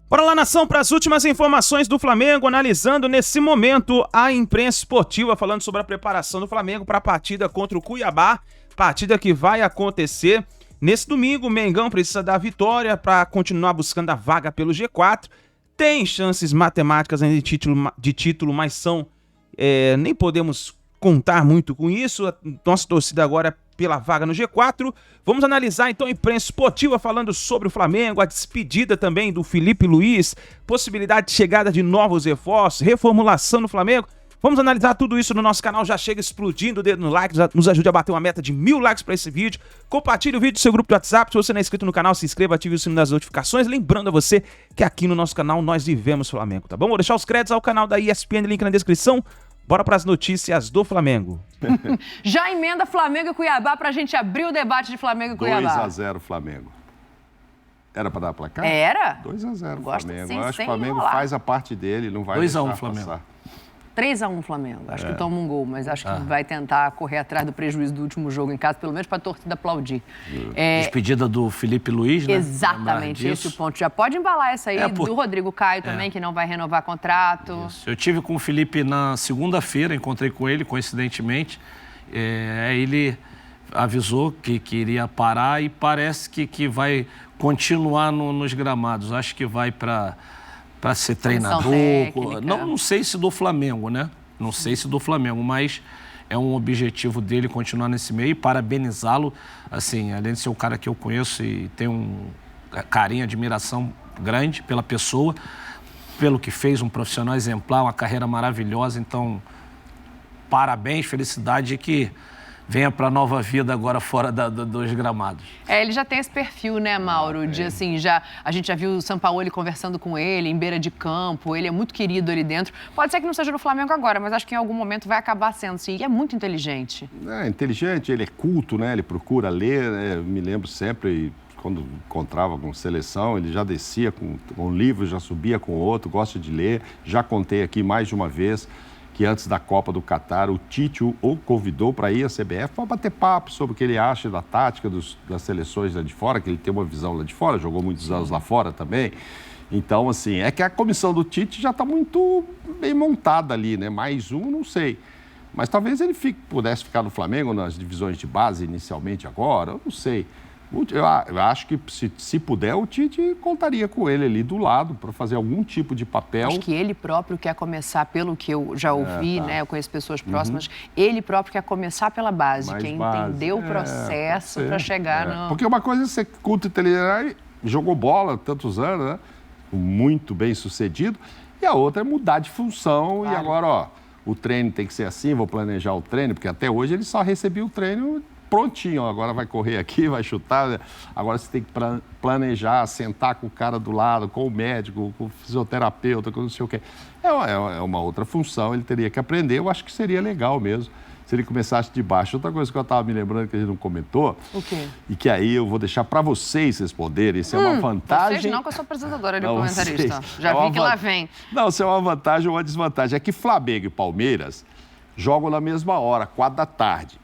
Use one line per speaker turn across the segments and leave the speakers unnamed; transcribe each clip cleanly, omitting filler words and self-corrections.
Bora lá, nação, para as últimas informações do Flamengo, analisando nesse momento a imprensa esportiva, falando sobre a preparação do Flamengo para a partida contra o Cuiabá, partida que vai acontecer nesse domingo. O Mengão precisa da vitória para continuar buscando a vaga pelo G4, tem chances matemáticas de título, mas nem podemos contar muito com isso. A nossa torcida agora é pela vaga no G4. Vamos analisar então a imprensa esportiva falando sobre o Flamengo, a despedida também do Felipe Luiz, possibilidade de chegada de novos reforços, reformulação no Flamengo. Vamos analisar tudo isso no nosso canal. Já chega explodindo o dedo no like, nos ajude a bater uma meta de 1000 likes para esse vídeo. Compartilhe o vídeo do seu grupo de WhatsApp. Se você não é inscrito no canal, se inscreva, ative o sino das notificações. Lembrando a você que aqui no nosso canal nós vivemos Flamengo, tá bom? Vou deixar os créditos ao canal da ESPN, link na descrição. Bora para as notícias do Flamengo.
Já emenda Flamengo e Cuiabá pra gente abrir o debate de Flamengo e Cuiabá.
2-0 Flamengo. Era para dar placar?
Era?
2-0
Flamengo.
Eu acho que o Flamengo faz a parte dele, não vai
2-1 Flamengo.
Passar.
3-1 Flamengo. Acho que toma um gol, mas acho que vai tentar correr atrás do prejuízo do último jogo em casa, pelo menos para a torcida aplaudir.
Despedida do Felipe Luiz, né?
Exatamente, esse é o ponto. Já pode embalar essa aí, do Rodrigo Caio também, que não vai renovar contrato.
Isso. Eu tive com o Felipe na segunda-feira, encontrei com ele, coincidentemente. Ele avisou que iria parar e parece que vai continuar nos gramados. Acho que vai para ser treinador. Não sei se do Flamengo, né? Não sei se do Flamengo, mas é um objetivo dele continuar nesse meio. E parabenizá-lo, assim, além de ser um cara que eu conheço e tenho um carinho, admiração grande pela pessoa, pelo que fez, um profissional exemplar, uma carreira maravilhosa. Então, parabéns, felicidade e que venha para a nova vida agora fora dos gramados.
Ele já tem esse perfil, né, Mauro? De assim, a gente já viu o Sampaoli conversando com ele em beira de campo, ele é muito querido ali dentro. Pode ser que não seja no Flamengo agora, mas acho que em algum momento vai acabar sendo, sim. E é muito inteligente.
Inteligente, ele é culto, né? Ele procura ler, né? Eu me lembro sempre, quando encontrava com seleção, ele já descia com um livro, já subia com outro, gosta de ler. Já contei aqui mais de uma vez que antes da Copa do Catar, o Tite o convidou para ir à CBF para bater papo sobre o que ele acha da tática das seleções lá de fora, que ele tem uma visão lá de fora, jogou muitos anos lá fora também. Então, assim, é que a comissão do Tite já está muito bem montada ali, né? Mais um, não sei. Mas talvez ele pudesse ficar no Flamengo nas divisões de base inicialmente agora, eu não sei. Eu acho que, se puder, o Tite contaria com ele ali do lado para fazer algum tipo de papel.
Acho que ele próprio quer começar, pelo que eu já ouvi, né? Eu conheço pessoas próximas, ele próprio quer começar pela base, quer entender o processo para chegar no...
Porque uma coisa é ser culto inteligente, jogou bola tantos anos, né? Muito bem sucedido, e a outra é mudar de função. Claro. E agora, o treino tem que ser assim, vou planejar o treino, porque até hoje ele só recebia o treino prontinho, agora vai correr aqui, vai chutar. Agora você tem que planejar, sentar com o cara do lado, com o médico, com o fisioterapeuta, com não sei o quê. É uma outra função, ele teria que aprender. Eu acho que seria legal mesmo, se ele começasse de baixo. Outra coisa que eu estava me lembrando que a gente não comentou,
o quê?
E que aí eu vou deixar para vocês responderem, isso é uma vantagem...
Vocês não, que eu sou apresentadora de comentarista. Já vi que lá vem.
Não, isso é uma vantagem ou uma desvantagem. É que Flamengo e Palmeiras jogam na mesma hora, 4 da tarde.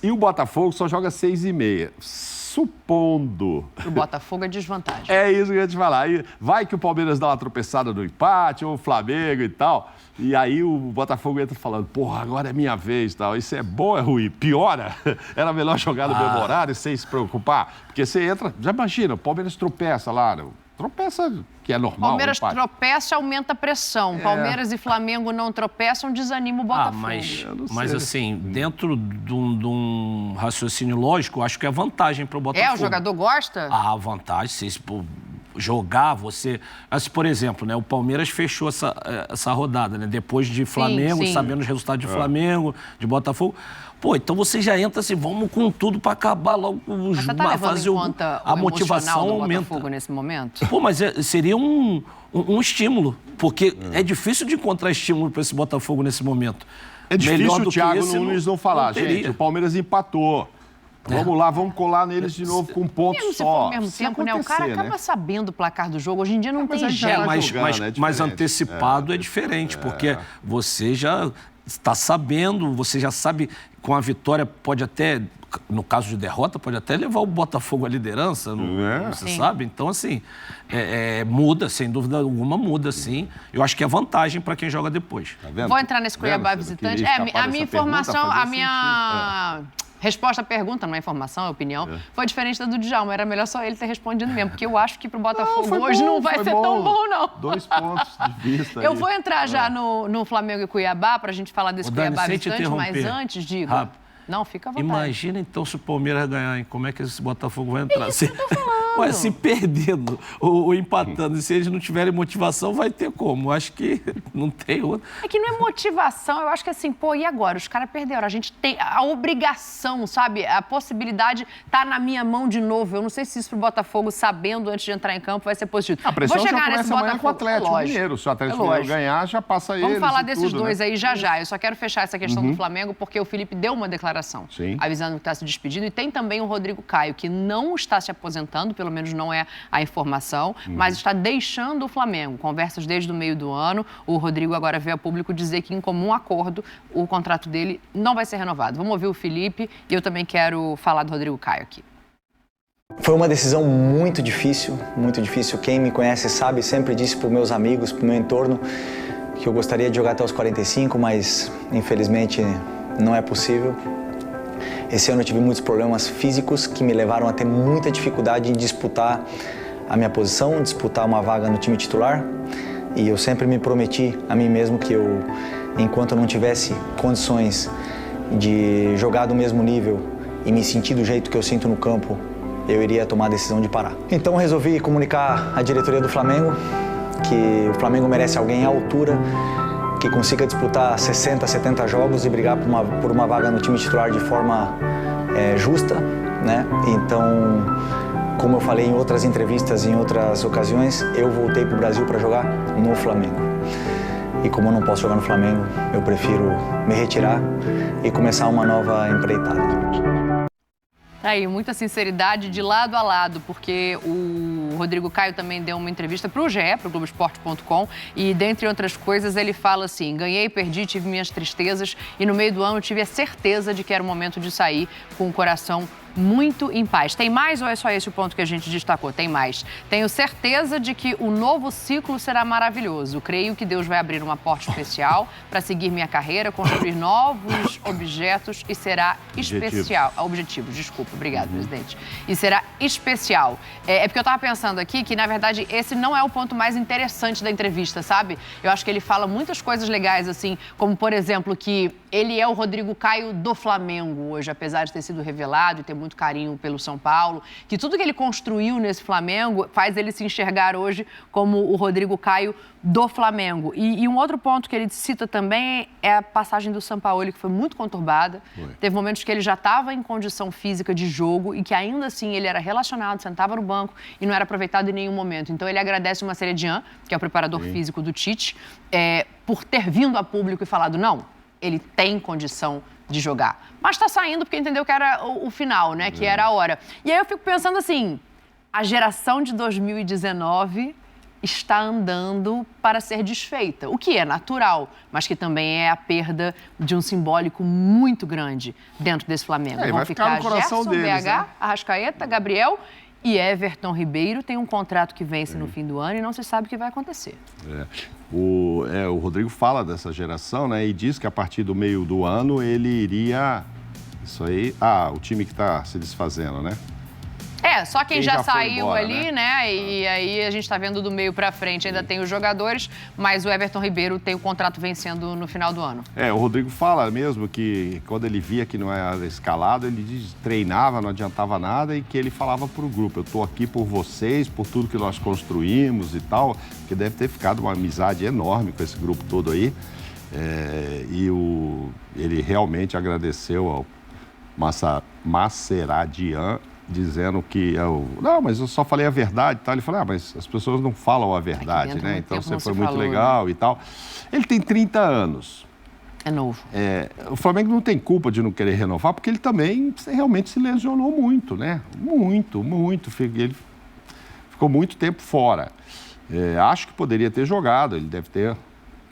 E o Botafogo só joga 6h30. Supondo...
O Botafogo é desvantagem.
É isso que eu ia te falar. Aí vai que o Palmeiras dá uma tropeçada no empate, ou o Flamengo e tal. E aí o Botafogo entra falando, porra, agora é minha vez e tal. Isso é bom ou é ruim? Piora? Era melhor jogar no mesmo horário sem se preocupar? Porque você entra... Já imagina, o Palmeiras tropeça lá... Tropeça, que é normal.
Palmeiras tropeça, aumenta a pressão. Palmeiras e Flamengo não tropeçam, desanima o Botafogo.
Mas assim, dentro de um raciocínio lógico, acho que é vantagem para o Botafogo.
O jogador gosta?
Vantagem, se jogar, você... Assim, por exemplo, né, o Palmeiras fechou essa rodada, né? Depois de Flamengo, sabendo os resultados de Flamengo, de Botafogo. Pô, então você já entra assim, vamos com tudo para acabar logo
os... Mas você tá levando em conta a motivação do Botafogo nesse momento?
Pô, mas seria um estímulo, porque é difícil de encontrar estímulo para esse Botafogo nesse momento.
É difícil o Thiago Nunes não falar, gente, o Palmeiras empatou. Vamos lá, vamos colar neles de novo com um ponto só.
Ao mesmo tempo, né? O cara acaba sabendo o placar do jogo. Hoje em dia não tem jeito.
Mas antecipado é diferente, porque você já está sabendo, você já sabe, com a vitória pode até, no caso de derrota, pode até levar o Botafogo à liderança, você sabe? Então, assim, muda, sem dúvida alguma, muda, sim. Eu acho que é vantagem para quem joga depois.
Tá vendo?
Vou entrar nesse Cuiabá visitante. A minha informação, a minha... resposta à pergunta, não é informação, é opinião, foi diferente da do Djalma. Era melhor só ele ter respondido mesmo, porque eu acho que pro Botafogo hoje não vai ser tão bom, não.
2 pontos de vista.
Eu vou entrar já no Flamengo e Cuiabá pra gente falar desse Cuiabá visitante, mas antes, digo... Não, fica à vontade.
Imagina então se o Palmeiras ganhar, hein? Como é que esse Botafogo vai entrar? Se perdendo ou empatando, e se eles não tiverem motivação, vai ter como? Acho que não tem outra.
É que não é motivação, eu acho que assim, e agora? Os caras perderam, a gente tem a obrigação, sabe? A possibilidade tá na minha mão de novo. Eu não sei se isso pro Botafogo, sabendo antes de entrar em campo, vai ser positivo.
A pressão
Vou chegar
já começa
nesse
amanhã
Botafogo
com o Atlético Mineiro. Se o Atlético Mineiro ganhar, já passa ele.
Vamos falar desses dois aí já. Eu só quero fechar essa questão do Flamengo, porque o Felipe deu uma declaração avisando que está se despedindo. E tem também o Rodrigo Caio, que não está se aposentando, pelo menos não é a informação, mas está deixando o Flamengo. Conversas desde o meio do ano. O Rodrigo agora veio a público dizer que, em comum acordo, o contrato dele não vai ser renovado. Vamos ouvir o Felipe e eu também quero falar do Rodrigo Caio aqui.
Foi uma decisão muito difícil, muito difícil. Quem me conhece sabe, sempre disse para os meus amigos, para o meu entorno, que eu gostaria de jogar até os 45, mas infelizmente não é possível. Esse ano eu tive muitos problemas físicos que me levaram a ter muita dificuldade em disputar a minha posição, disputar uma vaga no time titular. E eu sempre me prometi a mim mesmo que eu, enquanto eu não tivesse condições de jogar do mesmo nível e me sentir do jeito que eu sinto no campo, eu iria tomar a decisão de parar. Então resolvi comunicar à diretoria do Flamengo que o Flamengo merece alguém à altura, que consiga disputar 60, 70 jogos e brigar por uma vaga no time titular de forma justa, né? Então, como eu falei em outras entrevistas, em outras ocasiões, eu voltei para o Brasil para jogar no Flamengo. E como eu não posso jogar no Flamengo, eu prefiro me retirar e começar uma nova empreitada.
Aí, muita sinceridade de lado a lado, porque o Rodrigo Caio também deu uma entrevista para o GE, para o Globoesporte.com, e, dentre outras coisas, ele fala assim: ganhei, perdi, tive minhas tristezas, e no meio do ano tive a certeza de que era o momento de sair com o coração muito em paz. Tem mais ou é só esse o ponto que a gente destacou? Tem mais. Tenho certeza de que o novo ciclo será maravilhoso. Creio que Deus vai abrir uma porta especial para seguir minha carreira, construir novos objetos e será especial. Objetivos, desculpa. Obrigado, presidente. E será especial. É porque eu estava pensando aqui que, na verdade, esse não é o ponto mais interessante da entrevista, sabe? Eu acho que ele fala muitas coisas legais, assim, como, por exemplo, que ele é o Rodrigo Caio do Flamengo hoje, apesar de ter sido revelado e ter muito carinho pelo São Paulo, que tudo que ele construiu nesse Flamengo faz ele se enxergar hoje como o Rodrigo Caio do Flamengo. E um outro ponto que ele cita também é a passagem do Sampaoli, que foi muito conturbada. Teve momentos que ele já estava em condição física de jogo e que ainda assim ele era relacionado, sentava no banco e não era aproveitado em nenhum momento. Então ele agradece o Marcelo, que é o preparador físico do Tite, por ter vindo a público e falado: não, ele tem condição de jogar. Mas está saindo porque entendeu que era o final, né? Que era a hora. E aí eu fico pensando assim, a geração de 2019 está andando para ser desfeita, o que é natural, mas que também é a perda de um simbólico muito grande dentro desse Flamengo. Vão ficar
no coração
Gerson,
deles,
BH,
né?
Arrascaeta, Gabriel e Everton Ribeiro. Tem um contrato que vence no fim do ano e não se sabe o que vai acontecer.
O Rodrigo fala dessa geração, né? E diz que a partir do meio do ano ele iria... Isso aí... o time que está se desfazendo, né?
Só quem já saiu
embora,
ali, né? E aí a gente tá vendo do meio pra frente, ainda tem os jogadores, mas o Everton Ribeiro tem o contrato vencendo no final do ano.
O Rodrigo fala mesmo que quando ele via que não era escalado, ele treinava, não adiantava nada e que ele falava pro grupo: eu tô aqui por vocês, por tudo que nós construímos e tal, que deve ter ficado uma amizade enorme com esse grupo todo aí. Ele realmente agradeceu ao Maceradian, dizendo que não, mas eu só falei a verdade e tal. Ele falou: mas as pessoas não falam a verdade, né? Então você foi muito legal, né? E tal. Ele tem 30 anos.
É novo.
O Flamengo não tem culpa de não querer renovar, porque ele também realmente se lesionou muito, né? Muito. Ele ficou muito tempo fora. Acho que poderia ter jogado, ele deve ter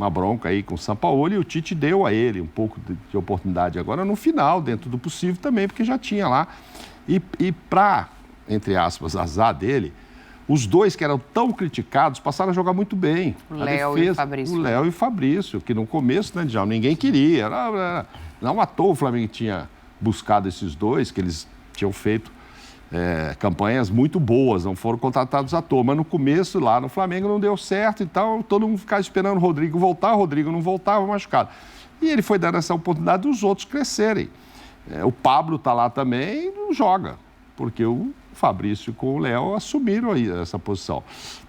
uma bronca aí com o Sampaoli, e o Tite deu a ele um pouco de oportunidade agora no final, dentro do possível também, porque já tinha lá. E para, entre aspas, azar dele, os dois que eram tão criticados passaram a jogar muito bem.
O Léo e o Fabrício.
O Léo e o Fabrício, que no começo, né, Djalma, ninguém queria. Não à toa o Flamengo tinha buscado esses dois, que eles tinham feito campanhas muito boas, não foram contratados à toa. Mas no começo, lá no Flamengo, não deu certo, então todo mundo ficava esperando o Rodrigo voltar, o Rodrigo não voltava, machucado. E ele foi dando essa oportunidade dos outros crescerem. O Pablo está lá também e não joga, porque o Fabrício com o Léo assumiram aí essa posição.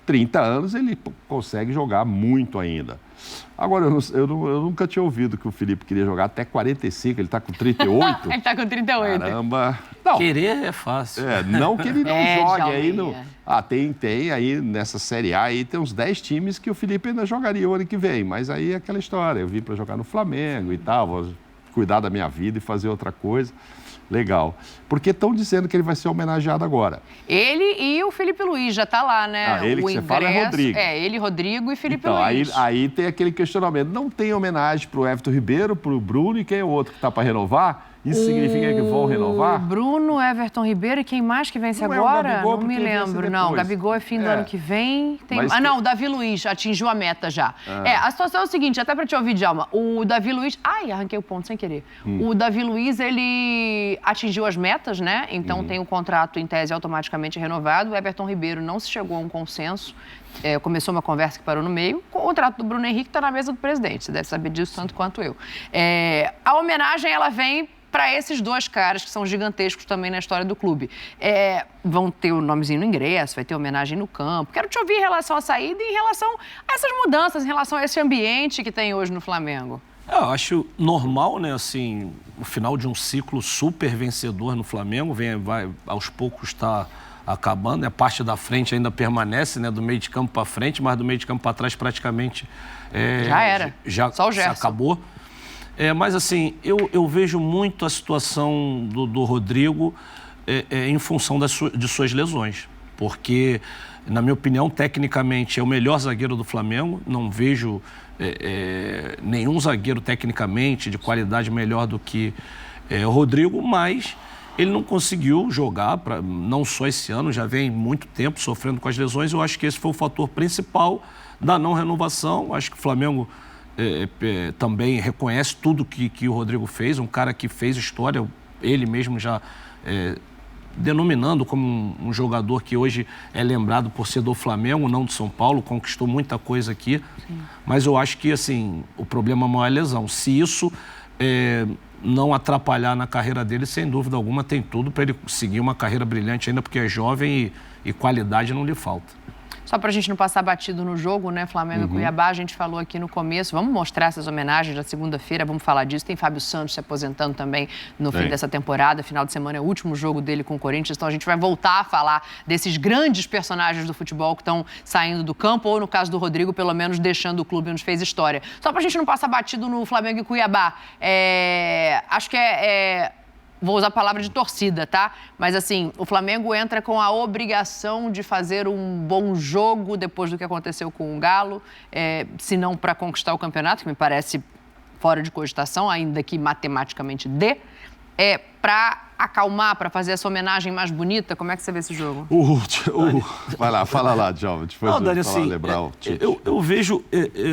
30 anos ele consegue jogar muito ainda. Agora, eu nunca tinha ouvido que o Felipe queria jogar até 45, ele está com 38.
Ele está com 38.
Caramba. Não.
Querer é fácil.
Não que ele não jogue. Aí tem aí nessa Série A, aí tem uns 10 times que o Felipe ainda jogaria o ano que vem. Mas aí é aquela história, eu vim para jogar no Flamengo e tal, vou cuidar da minha vida e fazer outra coisa. Legal. Porque estão dizendo que ele vai ser homenageado agora.
Ele e o Felipe Luiz, já está lá, né?
Ele que você fala é Rodrigo.
Ele, Rodrigo e Felipe
então,
Luiz.
Aí tem aquele questionamento. Não tem homenagem para o Everton Ribeiro, para o Bruno e quem é o outro que está para renovar? Isso significa que vão renovar?
Bruno, Everton Ribeiro e quem mais que vence
não
agora?
É o Gabigol,
não me lembro, não. Gabigol é fim do ano que vem. Não, o Davi Luiz atingiu a meta já. A situação é o seguinte, até para te ouvir, Djalma, o Davi Luiz... Ai, arranquei o ponto sem querer. O Davi Luiz, ele atingiu as metas, né? Então tem o contrato, em tese, automaticamente renovado. O Everton Ribeiro não se chegou a um consenso. Começou uma conversa que parou no meio. O contrato do Bruno Henrique está na mesa do presidente. Você deve saber disso tanto quanto eu. A homenagem, ela vem para esses dois caras que são gigantescos também na história do clube. Vão ter o nomezinho no ingresso, vai ter homenagem no campo. Quero te ouvir em relação à saída e em relação a essas mudanças, em relação a esse ambiente que tem hoje no Flamengo.
Eu acho normal, né, assim, o final de um ciclo super vencedor no Flamengo, vai aos poucos está acabando, a parte da frente ainda permanece, né, do meio de campo para frente, mas do meio de campo para trás praticamente
já era,
só o Gerson. Acabou. Mas assim, eu vejo muito a situação do Rodrigo em função de suas lesões, porque, na minha opinião, tecnicamente é o melhor zagueiro do Flamengo, não vejo nenhum zagueiro tecnicamente de qualidade melhor do que o Rodrigo, mas ele não conseguiu jogar, não só esse ano, já vem muito tempo sofrendo com as lesões. Eu acho que esse foi o fator principal da não renovação. Acho que o Flamengo também reconhece tudo que o Rodrigo fez, um cara que fez história, ele mesmo já denominando como um jogador que hoje é lembrado por ser do Flamengo, não do São Paulo, conquistou muita coisa aqui. Sim. Mas eu acho que assim, o problema maior é a lesão. Se isso não atrapalhar na carreira dele, sem dúvida alguma, tem tudo para ele seguir uma carreira brilhante ainda, porque é jovem e qualidade não lhe falta.
Só para a gente não passar batido no jogo, né? Flamengo e Cuiabá, a gente falou aqui no começo. Vamos mostrar essas homenagens da segunda-feira, vamos falar disso. Tem Fábio Santos se aposentando também no fim dessa temporada. Final de semana é o último jogo dele com o Corinthians. Então a gente vai voltar a falar desses grandes personagens do futebol que estão saindo do campo, ou no caso do Rodrigo, pelo menos deixando o clube onde fez história. Só para a gente não passar batido no Flamengo e Cuiabá. Acho que vou usar a palavra de torcida, tá? Mas, assim, o Flamengo entra com a obrigação de fazer um bom jogo depois do que aconteceu com o Galo, se não para conquistar o campeonato, que me parece fora de cogitação, ainda que matematicamente dê, para acalmar, para fazer essa homenagem mais bonita. Como é que você vê esse jogo?
Vai lá, fala lá, Djalma. Depois
Dani, assim, eu vejo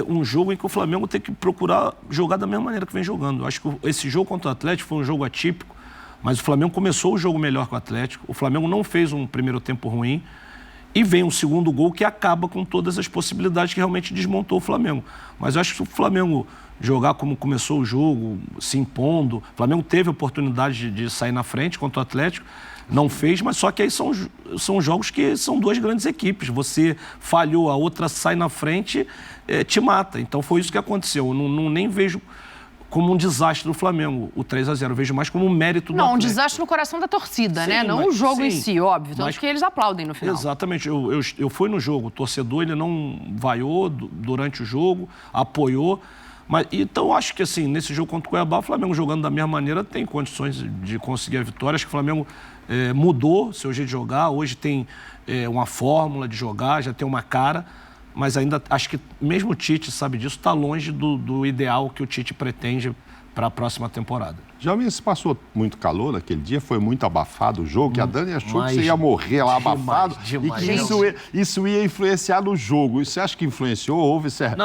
um jogo em que o Flamengo tem que procurar jogar da mesma maneira que vem jogando. Eu acho que esse jogo contra o Atlético foi um jogo atípico, mas o Flamengo começou o jogo melhor que o Atlético. O Flamengo não fez um primeiro tempo ruim. E vem um segundo gol que acaba com todas as possibilidades, que realmente desmontou o Flamengo. Mas eu acho que o Flamengo jogar como começou o jogo, se impondo... O Flamengo teve a oportunidade de sair na frente contra o Atlético, não fez, mas só que aí são jogos que são duas grandes equipes. Você falhou, a outra sai na frente, te mata. Então foi isso que aconteceu. Eu nem vejo como um desastre do Flamengo, o 3-0. Eu vejo mais como um mérito do Atlético.
Um desastre no coração da torcida, né? Não o jogo em si, óbvio. Tanto que eles aplaudem no final.
Exatamente. Eu fui no jogo. O torcedor, ele não vaiou durante o jogo, apoiou. Então, acho que, assim, nesse jogo contra o Cuiabá, o Flamengo jogando da mesma maneira tem condições de conseguir a vitória. Acho que o Flamengo mudou seu jeito de jogar. Hoje tem uma fórmula de jogar, já tem uma cara. mas ainda acho que mesmo o Tite sabe disso, está longe do ideal que o Tite pretende para a próxima temporada.
Já se passou muito calor naquele dia, foi muito abafado o jogo, que a Dani achou que você ia morrer lá abafado
demais.
E que isso ia influenciar no jogo. Você acha que influenciou? Houve essa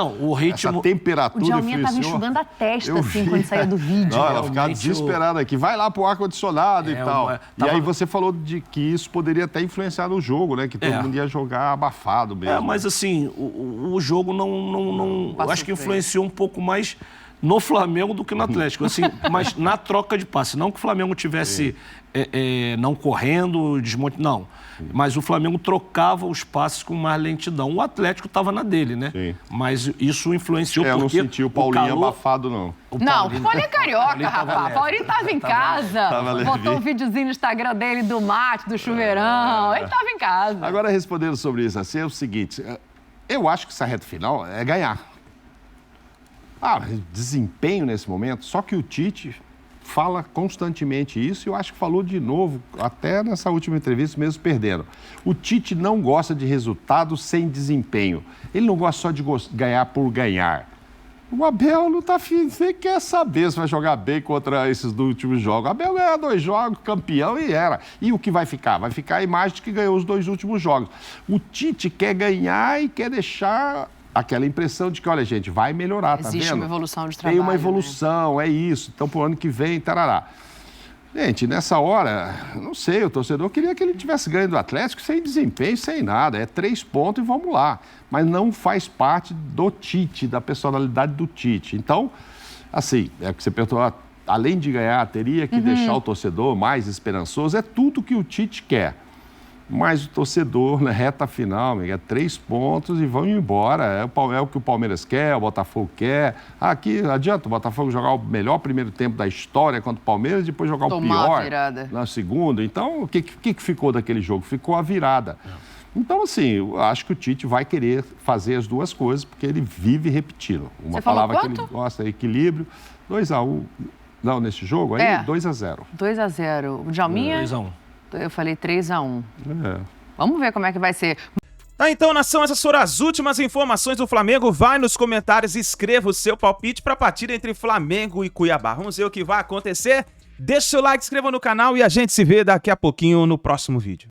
temperatura
o Djalminha estava enxugando a testa, assim, quando saía do vídeo.
Não, ela ficava desesperada aqui. Vai lá pro ar-condicionado e tal. E aí você falou de que isso poderia até influenciar no jogo, né? Que todo mundo ia jogar abafado mesmo.
Mas assim, o jogo não eu acho que influenciou um pouco mais no Flamengo do que no Atlético, assim, mas na troca de passe. Não que o Flamengo tivesse não correndo, não. Mas o Flamengo trocava os passes com mais lentidão. O Atlético estava na dele, né? Sim. Mas isso influenciou porque...
Eu não senti o Paulinho abafado, não.
O Paulinho é carioca, rapaz. O Paulinho estava em casa. Botou um videozinho no Instagram dele do mate, do chuveirão. Ele estava em casa.
Agora, respondendo sobre isso, assim, é o seguinte. Eu acho que essa reta final é ganhar. Desempenho nesse momento, só que o Tite fala constantemente isso e eu acho que falou de novo, até nessa última entrevista, mesmo perdendo. O Tite não gosta de resultados sem desempenho. Ele não gosta só de ganhar por ganhar. O Abel não tá afim, você quer saber se vai jogar bem contra esses últimos jogos. O Abel ganhou 2 jogos, campeão e era. E o que vai ficar? Vai ficar a imagem de que ganhou os 2 últimos jogos. O Tite quer ganhar e quer deixar aquela impressão de que, olha, gente, vai melhorar, tá vendo?
Existe uma evolução de trabalho.
Tem uma evolução, né? É isso. Então, pro ano que vem, tarará. Gente, nessa hora, não sei, o torcedor queria que ele tivesse ganho do Atlético sem desempenho, sem nada. É 3 pontos e vamos lá. Mas não faz parte do Tite, da personalidade do Tite. Então, assim, é o que você perguntou, além de ganhar, teria que deixar o torcedor mais esperançoso. É tudo que o Tite quer. Mas o torcedor, na reta final, é 3 pontos e vão embora. É o que o Palmeiras quer, o Botafogo quer. Aqui adianta o Botafogo jogar o melhor primeiro tempo da história contra o Palmeiras e depois jogar o pior na segunda. Então, o que ficou daquele jogo? Ficou a virada. Então, assim, eu acho que o Tite vai querer fazer as duas coisas, porque ele vive repetindo. Uma palavra que ele gosta é equilíbrio. 2-1. Não, nesse jogo aí, 2-0.
2-0. O Djalminha?
2-1.
Eu falei 3-1. Vamos ver como é que vai ser.
Então, nação, essas foram as últimas informações do Flamengo. Vai nos comentários e escreva o seu palpite para a partida entre Flamengo e Cuiabá. Vamos ver o que vai acontecer. Deixa o seu like, inscreva no canal e a gente se vê daqui a pouquinho no próximo vídeo.